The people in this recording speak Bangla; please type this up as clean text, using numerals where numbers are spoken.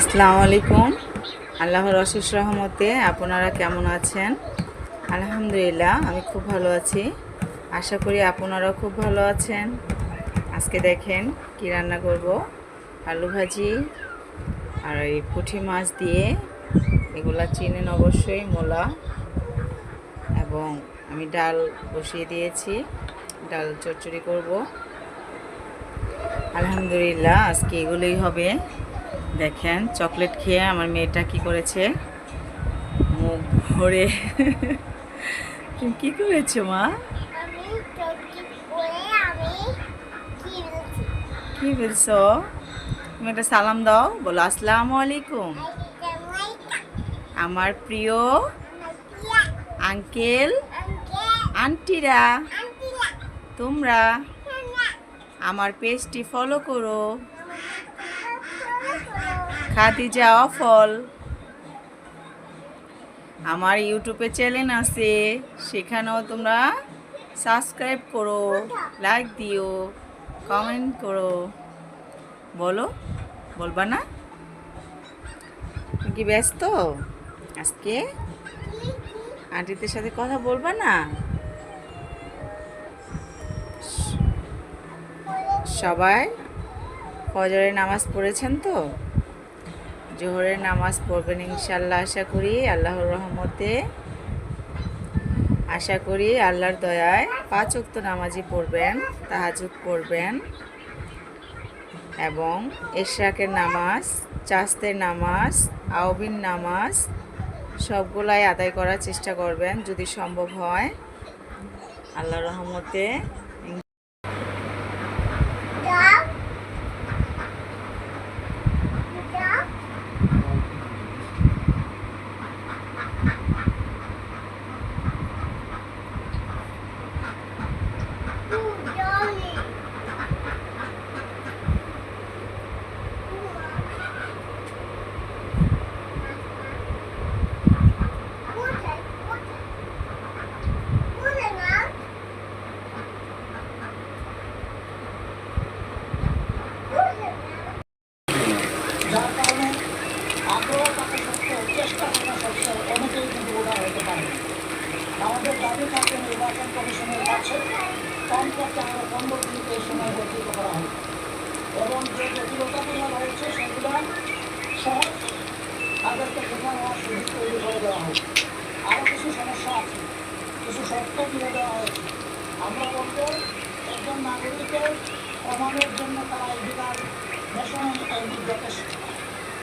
আসসালামু আলাইকুম। আল্লাহর অশেষ রহমতে আপনারা কেমন আছেন? আলহামদুলিল্লাহ, আমি খুব ভালো আছি। আশা করি আপনারাও খুব ভালো আছেন। আজকে দেখেন কি রান্না করব। আলু ভাজি আর এই পুঁটি মাছ দিয়ে, এগুলা চিনেন অবশ্যই, মূলা। এবং আমি ডাল বসিয়ে দিয়েছি, ডাল চচ্চড়ি করব। আলহামদুলিল্লাহ, আজকে এগুলোই হবে। দেখেন চকলেট খেয়ে আমার মেয়েটা কি করেছে, মুখ ভরে। তুমি কি করেছো মা? কি বলছো? তুমি একটা সালাম দাও, বলো আসসালামু আলাইকুম। আমার প্রিয় আঙ্কেল আন্টিরা, তোমরা আমার পেজটি ফলো করো, খাদিজা অফল। আমার ইউটিউবে চ্যানেল আছে, সেখানেও তোমরা সাবস্ক্রাইব করো, লাইক দিও, কমেন্ট করো। বলো, বলবা না? তুমি কি ব্যস্ত আজকে? আন্টিদের সাথে কথা বলবা না? সবাই ফজরের নামাজ পড়েছেন তো? জোহরের নামাজ পড়বেন ইনশাল্লাহ, আশা করি আল্লাহর রহমতে। আশা করি আল্লাহর দয়ায় 5 ওয়াক্ত নামাজই পড়বেন, তাহাজ্জুদ পড়বেন এবং ইশরাকের নামাজ, চাস্তের নামাজ, আওবিন নামাজ সবগুলাই আদায় করার চেষ্টা করবেন যদি সম্ভব হয়, আল্লাহর রহমতে। যার কারণে আগ্রহ থাকা সত্ত্বেও, চেষ্টা থাকা সত্ত্বেও অনেকেই কিন্তু ওটা হতে পারে। আমাদের দাবি থাকে নির্বাচন কমিশনের কাছে কমপক্ষে আরও 15 দিনকে এই সময় বর্ধিত করা হয় এবং যে জটিলতাগুলো রয়েছে সেগুলো সহজ তাদেরকে শেখা হওয়ার সুযোগ তৈরি করে দেওয়া হয়। আরও কিছু সমস্যা আছে, কিছু শর্ত দিয়ে দেওয়া হয়েছে। আমরা বলতে একজন নাগরিকের প্রমাণের জন্য তারা অধিকার ন্যাশনাল আইডি যথেষ্ট।